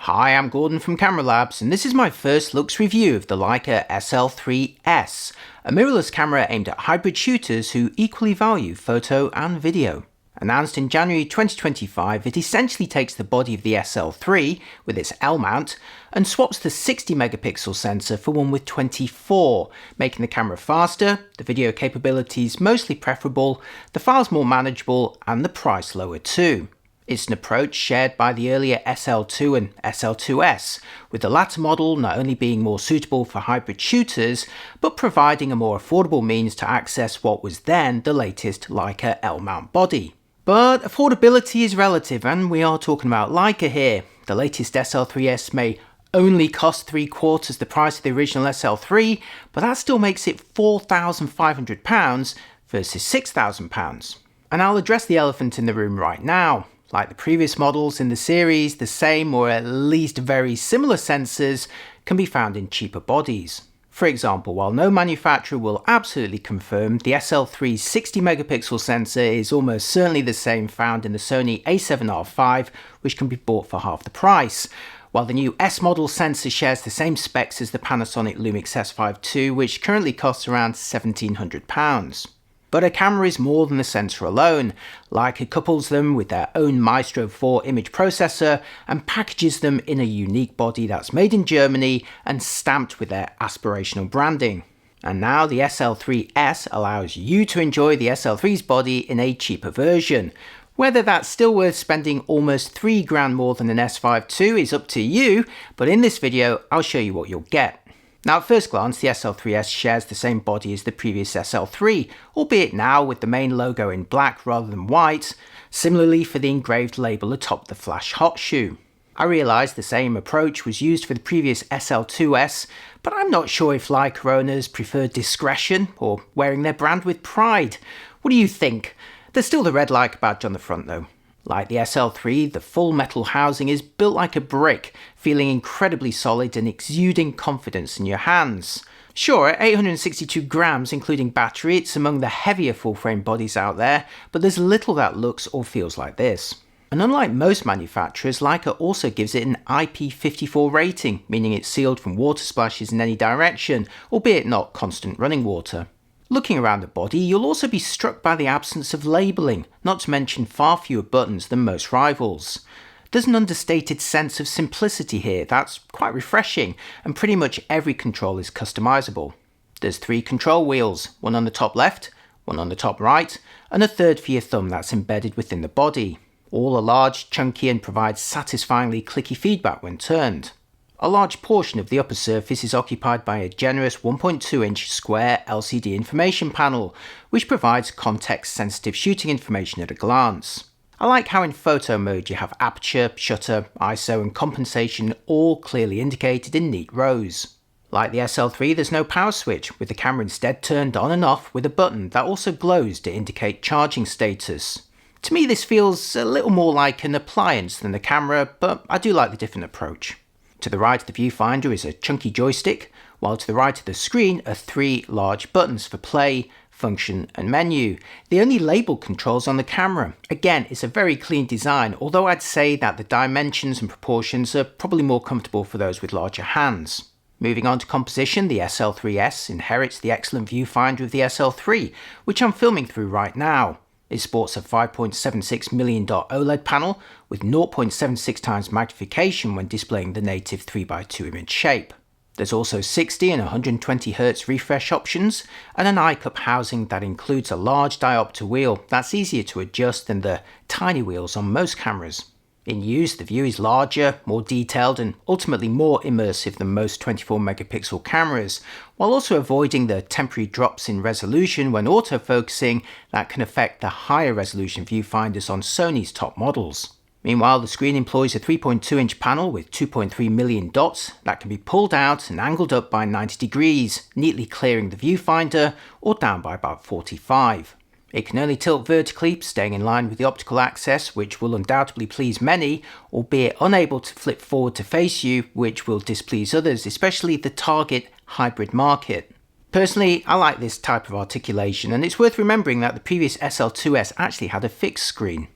Hi, I'm Gordon from Camera Labs, and this is my first looks review of the Leica SL3-S, a mirrorless camera aimed at hybrid shooters who equally value photo and video. Announced in January 2025, it essentially takes the body of the SL3 with its L mount and swaps the 60 megapixel sensor for one with 24, making the camera faster, the video capabilities mostly preferable, the files more manageable, and the price lower too. It's an approach shared by the earlier SL2 and SL2S, with the latter model not only being more suitable for hybrid shooters, but providing a more affordable means to access what was then the latest Leica L-mount body. But affordability is relative, and we are talking about Leica here. The latest SL3S may only cost 3/4 the price of the original SL3, but that still makes it £4,500 versus £6,000. And I'll address the elephant in the room right now. Like the previous models in the series, the same or at least very similar sensors can be found in cheaper bodies. For example, while no manufacturer will absolutely confirm, the SL3's 60 megapixel sensor is almost certainly the same found in the Sony a7R5, which can be bought for half the price, while the new S model sensor shares the same specs as the Panasonic Lumix S5 II, which currently costs around £1,700. But a camera is more than the sensor alone. Leica couples them with their own Maestro 4 image processor and packages them in a unique body that's made in Germany and stamped with their aspirational branding. And now the SL3S allows you to enjoy the SL3's body in a cheaper version. Whether that's still worth spending almost £3,000 more than an S5 II is up to you, but in this video I'll show you what you'll get. Now at first glance, the SL3S shares the same body as the previous SL3, albeit now with the main logo in black rather than white, similarly for the engraved label atop the flash hot shoe. I realise the same approach was used for the previous SL2S, but I'm not sure if Leica owners prefer discretion or wearing their brand with pride. What do you think? There's still the red Leica badge on the front though. Like the SL3, the full metal housing is built like a brick, feeling incredibly solid and exuding confidence in your hands. Sure, at 862 grams including battery, it's among the heavier full-frame bodies out there, but there's little that looks or feels like this. And unlike most manufacturers, Leica also gives it an IP54 rating, meaning it's sealed from water splashes in any direction, albeit not constant running water. Looking around the body, you'll also be struck by the absence of labelling, not to mention far fewer buttons than most rivals. There's an understated sense of simplicity here that's quite refreshing, and pretty much every control is customizable. There's 3 control wheels, one on the top left, one on the top right, and a third for your thumb that's embedded within the body. All are large, chunky, and provide satisfyingly clicky feedback when turned. A large portion of the upper surface is occupied by a generous 1.2-inch square LCD information panel, which provides context-sensitive shooting information at a glance. I like how in photo mode you have aperture, shutter, ISO and compensation all clearly indicated in neat rows. Like the SL3, there's no power switch, with the camera instead turned on and off with a button that also glows to indicate charging status. To me this feels a little more like an appliance than a camera, but I do like the different approach. To the right of the viewfinder is a chunky joystick, while to the right of the screen are 3 large buttons for play, function and menu. The only label controls on the camera. Again, it's a very clean design, although I'd say that the dimensions and proportions are probably more comfortable for those with larger hands. Moving on to composition, the SL3S inherits the excellent viewfinder of the SL3, which I'm filming through right now. It sports a 5.76 million dot OLED panel with 0.76 times magnification when displaying the native 3x2 image shape. There's also 60 and 120Hz refresh options and an eye cup housing that includes a large diopter wheel that's easier to adjust than the tiny wheels on most cameras. In use, the view is larger, more detailed and ultimately more immersive than most 24 megapixel cameras, while also avoiding the temporary drops in resolution when autofocusing that can affect the higher resolution viewfinders on Sony's top models. Meanwhile, the screen employs a 3.2-inch panel with 2.3 million dots that can be pulled out and angled up by 90 degrees, neatly clearing the viewfinder, or down by about 45. It can only tilt vertically, staying in line with the optical axis, which will undoubtedly please many, albeit unable to flip forward to face you, which will displease others, especially the target hybrid market. Personally, I like this type of articulation, and it's worth remembering that the previous SL2S actually had a fixed screen.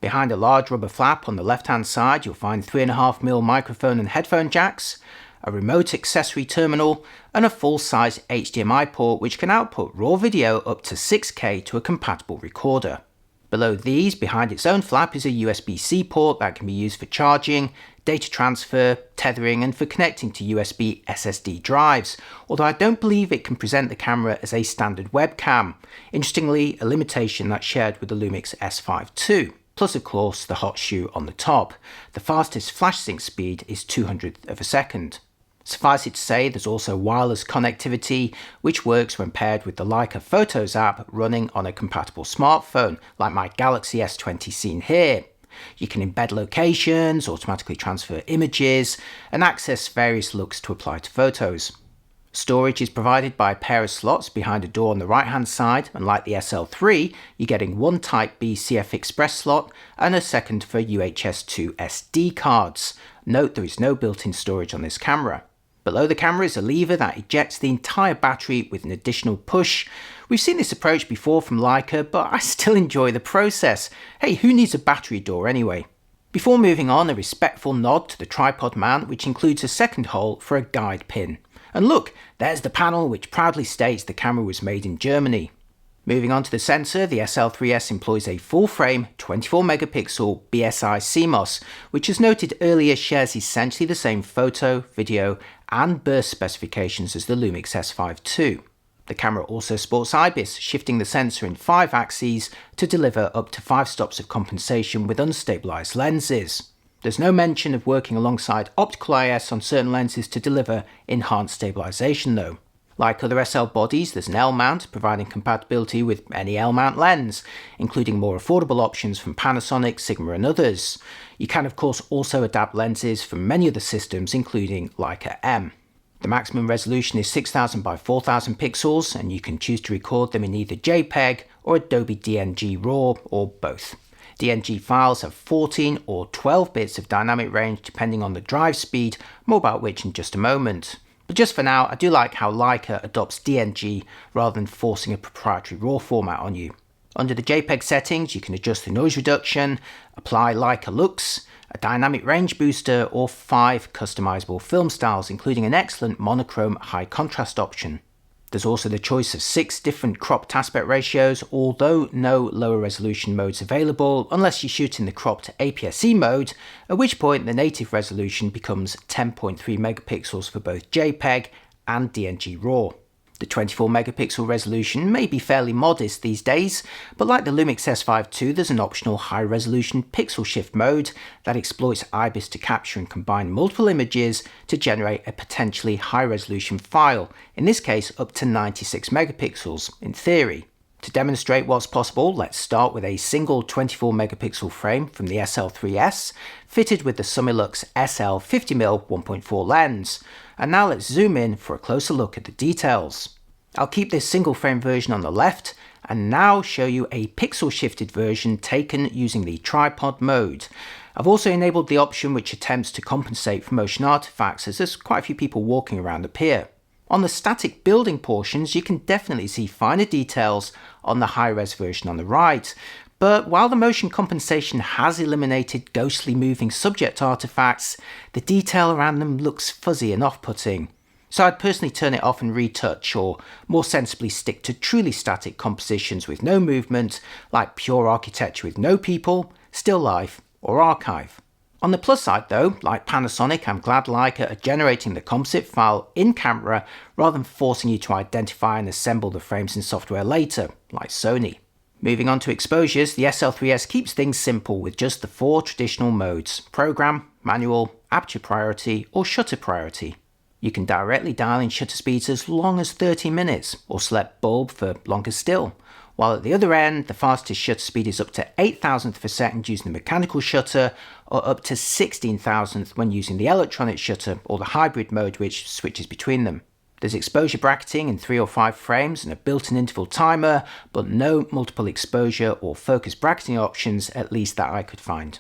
Behind a large rubber flap on the left-hand side, you'll find 3.5mm microphone and headphone jacks, a remote accessory terminal, and a full-size HDMI port which can output raw video up to 6K to a compatible recorder. Below these, behind its own flap, is a USB-C port that can be used for charging, data transfer, tethering, and for connecting to USB SSD drives, although I don't believe it can present the camera as a standard webcam. Interestingly, a limitation that's shared with the Lumix S5 II. Plus, of course, the hot shoe on the top. The fastest flash sync speed is 200th of a second. Suffice it to say, there's also wireless connectivity, which works when paired with the Leica FOTOS app running on a compatible smartphone, like my Galaxy S20 seen here. You can embed locations, automatically transfer images, and access various looks to apply to photos. Storage is provided by a pair of slots behind a door on the right hand side, and like the SL3, you're getting one Type B CF Express slot and a second for UHS 2 SD cards. Note there is no built-in storage on this camera. Below the camera is a lever that ejects the entire battery with an additional push. We've seen this approach before from Leica, but I still enjoy the process. Hey, who needs a battery door anyway? Before moving on, a respectful nod to the tripod mount, which includes a second hole for a guide pin. And look, there's the panel which proudly states the camera was made in Germany. Moving on to the sensor, the SL3-S employs a full-frame 24-megapixel BSI CMOS, which as noted earlier shares essentially the same photo, video and burst specifications as the Lumix S5 II. The camera also sports IBIS, shifting the sensor in 5 axes to deliver up to 5 stops of compensation with unstabilized lenses. There's no mention of working alongside optical IS on certain lenses to deliver enhanced stabilization though. Like other SL bodies, there's an L mount providing compatibility with any L mount lens, including more affordable options from Panasonic, Sigma and others. You can of course also adapt lenses from many other systems, including Leica M. The maximum resolution is 6000 by 4000 pixels, and you can choose to record them in either JPEG or Adobe DNG RAW, or both. DNG files have 14 or 12 bits of dynamic range depending on the drive speed, more about which in just a moment. But just for now, I do like how Leica adopts DNG rather than forcing a proprietary RAW format on you. Under the JPEG settings, you can adjust the noise reduction, apply Leica looks, a dynamic range booster, or 5 customizable film styles, including an excellent monochrome high contrast option. There's also the choice of 6 different cropped aspect ratios, although no lower resolution modes available unless you shoot in the cropped APS-C mode, at which point the native resolution becomes 10.3 megapixels for both JPEG and DNG RAW. The 24 megapixel resolution may be fairly modest these days, but like the Lumix S5 II, there's an optional high resolution pixel shift mode that exploits IBIS to capture and combine multiple images to generate a potentially high resolution file, in this case up to 96 megapixels in theory. To demonstrate what's possible, let's start with a single 24 megapixel frame from the SL3-S fitted with the Summilux SL 50mm 1.4 lens. And now let's zoom in for a closer look at the details. I'll keep this single frame version on the left and now show you a pixel shifted version taken using the tripod mode. I've also enabled the option which attempts to compensate for motion artifacts, as there's quite a few people walking around the pier. On the static building portions, you can definitely see finer details on the high-res version on the right, but while the motion compensation has eliminated ghostly moving subject artifacts, the detail around them looks fuzzy and off-putting. So I'd personally turn it off and retouch, or more sensibly stick to truly static compositions with no movement, like pure architecture with no people, still life, or archive. On the plus side though, like Panasonic, I'm glad Leica are generating the composite file in camera rather than forcing you to identify and assemble the frames in software later, like Sony. Moving on to exposures, the SL3-S keeps things simple with just the 4 traditional modes: program, manual, aperture priority, or shutter priority. You can directly dial in shutter speeds as long as 30 minutes, or select bulb for longer still. While at the other end, the fastest shutter speed is up to 8,000th of a second using the mechanical shutter, or up to 16,000th when using the electronic shutter or the hybrid mode, which switches between them. There's exposure bracketing in 3 or 5 frames and a built-in interval timer, but no multiple exposure or focus bracketing options, at least that I could find.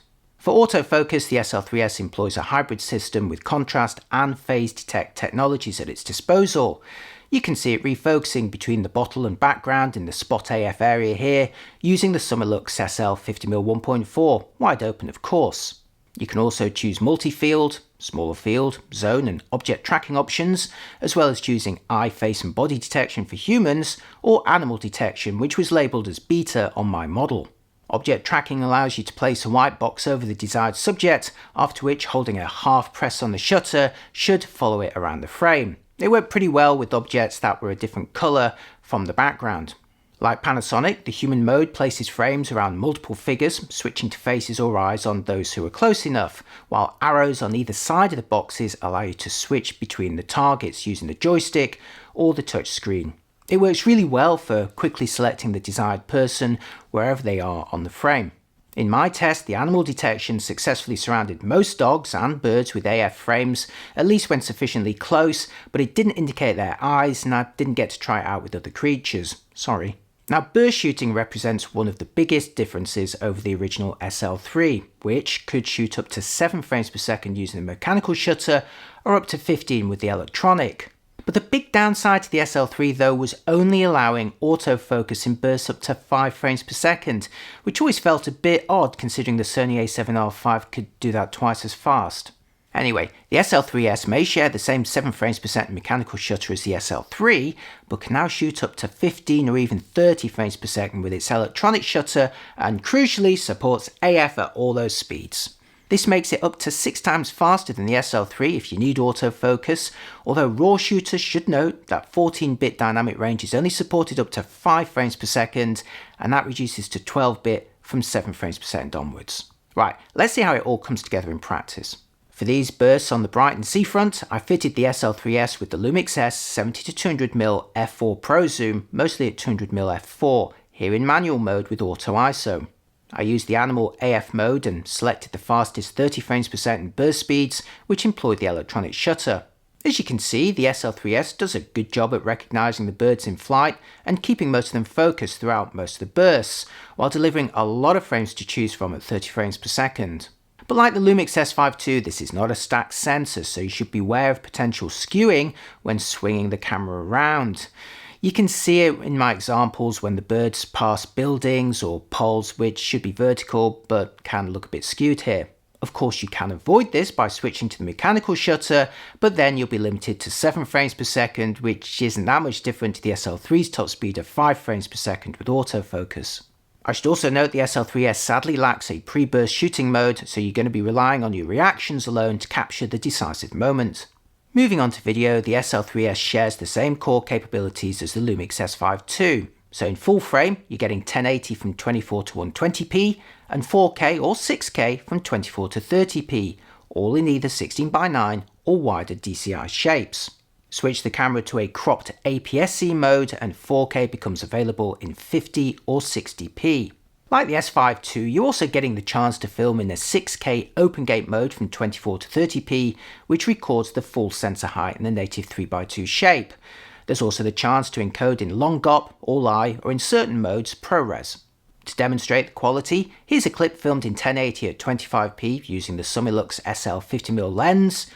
For autofocus, the SL3S employs a hybrid system with contrast and phase detect technologies at its disposal. You can see it refocusing between the bottle and background in the spot AF area here, using the Summilux SL50mm 1.4, wide open of course. You can also choose multi-field, smaller field, zone and object tracking options, as well as choosing eye, face and body detection for humans, or animal detection, which was labelled as beta on my model. Object tracking allows you to place a white box over the desired subject, after which holding a half press on the shutter should follow it around the frame. It worked pretty well with objects that were a different colour from the background. Like Panasonic, the human mode places frames around multiple figures, switching to faces or eyes on those who are close enough, while arrows on either side of the boxes allow you to switch between the targets using the joystick or the touch screen. It works really well for quickly selecting the desired person wherever they are on the frame. In my test, the animal detection successfully surrounded most dogs and birds with AF frames, at least when sufficiently close, but it didn't indicate their eyes and I didn't get to try it out with other creatures. Sorry. Now, burst shooting represents one of the biggest differences over the original SL3, which could shoot up to 7 frames per second using the mechanical shutter or up to 15 with the electronic. But the big downside to the SL3 though was only allowing autofocus in bursts up to 5 frames per second, which always felt a bit odd considering the Sony a7R5 could do that twice as fast. Anyway, the SL3S may share the same 7 frames per second mechanical shutter as the SL3, but can now shoot up to 15 or even 30 frames per second with its electronic shutter and crucially supports AF at all those speeds. This makes it up to 6 times faster than the SL3 if you need autofocus, although raw shooters should note that 14-bit dynamic range is only supported up to 5 frames per second, and that reduces to 12-bit from 7 frames per second onwards. Right, let's see how it all comes together in practice. For these bursts on the Brighton seafront, I fitted the SL3S with the Lumix S 70-200mm f4 Pro Zoom, mostly at 200mm f4, here in manual mode with auto ISO. I used the animal AF mode and selected the fastest 30 frames per second burst speeds, which employed the electronic shutter. As you can see, the SL3S does a good job at recognising the birds in flight and keeping most of them focused throughout most of the bursts, while delivering a lot of frames to choose from at 30 frames per second. But like the Lumix S5 II, this is not a stacked sensor, so you should be aware of potential skewing when swinging the camera around. You can see it in my examples when the birds pass buildings or poles which should be vertical but can look a bit skewed here. Of course you can avoid this by switching to the mechanical shutter, but then you'll be limited to 7 frames per second, which isn't that much different to the SL3's top speed of 5 frames per second with autofocus. I should also note the SL3S sadly lacks a pre-burst shooting mode, so you're going to be relying on your reactions alone to capture the decisive moment. Moving on to video, the SL3S shares the same core capabilities as the Lumix S5 II. So in full frame, you're getting 1080 from 24 to 120p and 4K or 6K from 24 to 30p, all in either 16:9 or wider DCI shapes. Switch the camera to a cropped APS-C mode and 4K becomes available in 50 or 60p. Like the S5 II, you're also getting the chance to film in a 6K open gate mode from 24 to 30p, which records the full sensor height in the native 3x2 shape. There's also the chance to encode in long GOP, all eye, or in certain modes ProRes. To demonstrate the quality, here's a clip filmed in 1080 at 25p using the Summilux SL50mm lens.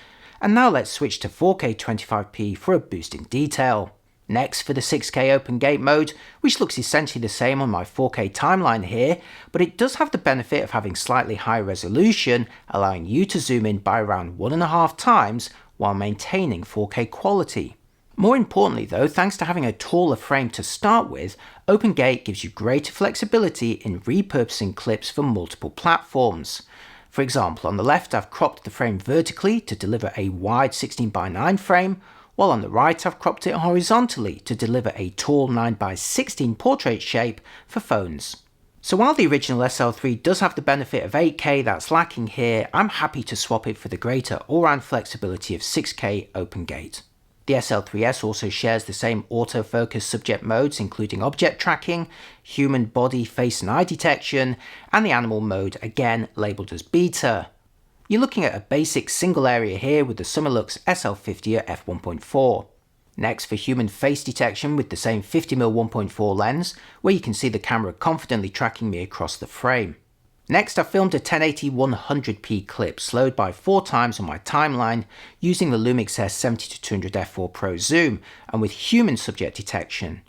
And now let's switch to 4K 25p for a boost in detail. Next for the 6K open gate mode, which looks essentially the same on my 4K timeline here, but it does have the benefit of having slightly higher resolution, allowing you to zoom in by around 1.5 times while maintaining 4K quality. More importantly though, thanks to having a taller frame to start with, open gate gives you greater flexibility in repurposing clips for multiple platforms. For example, on the left I've cropped the frame vertically to deliver a wide 16:9 frame, while on the right I've cropped it horizontally to deliver a tall 9:16 portrait shape for phones. So while the original SL3 does have the benefit of 8K that's lacking here, I'm happy to swap it for the greater all-round flexibility of 6K open gate. The SL3S also shares the same autofocus subject modes including object tracking, human body, face and eye detection, and the animal mode again labelled as beta. You're looking at a basic single area here with the Summilux SL50 at f1.4. Next for human face detection with the same 50mm 1.4 lens, where you can see the camera confidently tracking me across the frame. Next, I filmed a 1080 100p clip slowed by 4 times on my timeline using the Lumix S70-200 f4 Pro zoom and with human subject detection.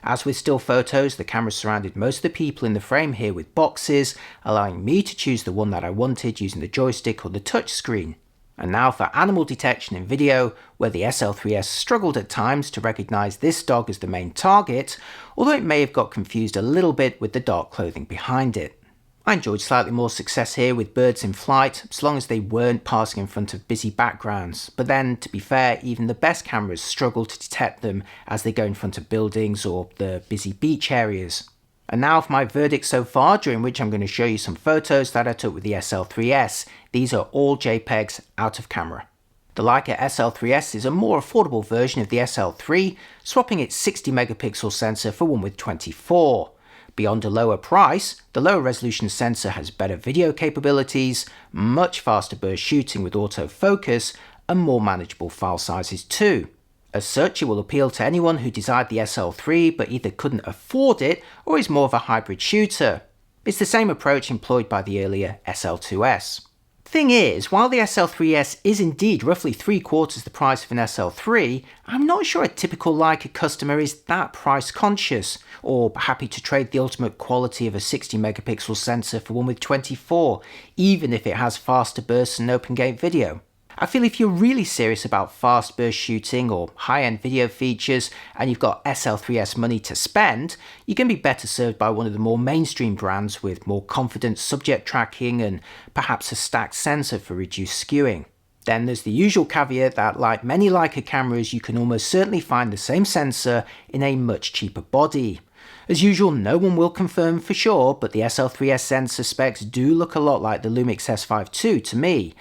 As with still photos, the camera surrounded most of the people in the frame here with boxes, allowing me to choose the one that I wanted using the joystick or the touch screen. And now for animal detection in video, where the SL3-S struggled at times to recognize this dog as the main target, although it may have got confused a little bit with the dark clothing behind it. I enjoyed slightly more success here with birds in flight, as long as they weren't passing in front of busy backgrounds, but then, to be fair, even the best cameras struggle to detect them as they go in front of buildings or the busy beach areas. And now for my verdict so far, during which I'm going to show you some photos that I took with the SL3-S. These are all JPEGs out of camera. The Leica SL3-S is a more affordable version of the SL3, swapping its 60 megapixel sensor for one with 24. Beyond a lower price, the lower resolution sensor has better video capabilities, much faster burst shooting with autofocus, and more manageable file sizes too. As such, it will appeal to anyone who desired the SL3 but either couldn't afford it or is more of a hybrid shooter. It's the same approach employed by the earlier SL2S. Thing is, while the SL3-S is indeed roughly 3/4 the price of an SL3, I'm not sure a typical Leica customer is that price conscious, or happy to trade the ultimate quality of a 60 megapixel sensor for one with 24, even if it has faster bursts and open gate video. I feel if you're really serious about fast burst shooting or high-end video features and you've got SL3-S money to spend, you can be better served by one of the more mainstream brands with more confident subject tracking and perhaps a stacked sensor for reduced skewing. Then there's the usual caveat that, like many Leica cameras, you can almost certainly find the same sensor in a much cheaper body. As usual, no one will confirm for sure, but the SL3-S sensor specs do look a lot like the Lumix S5 II to me.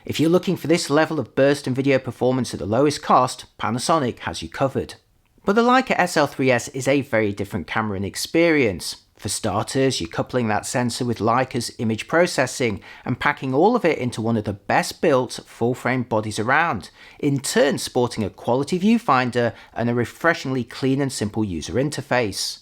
If you're looking for this level of burst and video performance at the lowest cost, Panasonic has you covered. But the Leica SL3-S is a very different camera and experience. For starters, you're coupling that sensor with Leica's image processing and packing all of it into one of the best built full-frame bodies around, in turn sporting a quality viewfinder and a refreshingly clean and simple user interface.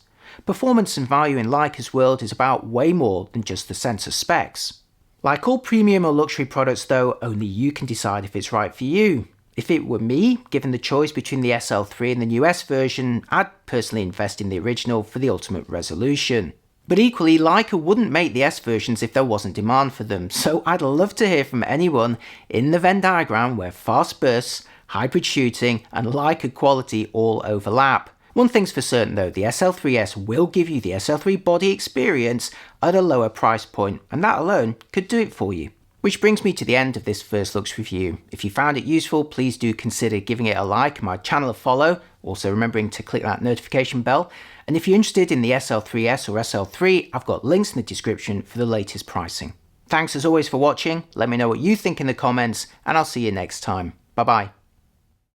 Performance and value in Leica's world is about way more than just the sensor specs. Like all premium or luxury products though, only you can decide if it's right for you. If it were me, given the choice between the SL3 and the new S version, I'd personally invest in the original for the ultimate resolution. But equally, Leica wouldn't make the S versions if there wasn't demand for them, so I'd love to hear from anyone in the Venn diagram where fast bursts, hybrid shooting and Leica quality all overlap. One thing's for certain though, the SL3-S will give you the SL3 body experience at a lower price point, and that alone could do it for you. Which brings me to the end of this first looks review. If you found it useful, please do consider giving it a like and my channel a follow, also remembering to click that notification bell. And if you're interested in the SL3-S or SL3, I've got links in the description for the latest pricing. Thanks as always for watching, let me know what you think in the comments, and I'll see you next time. Bye bye.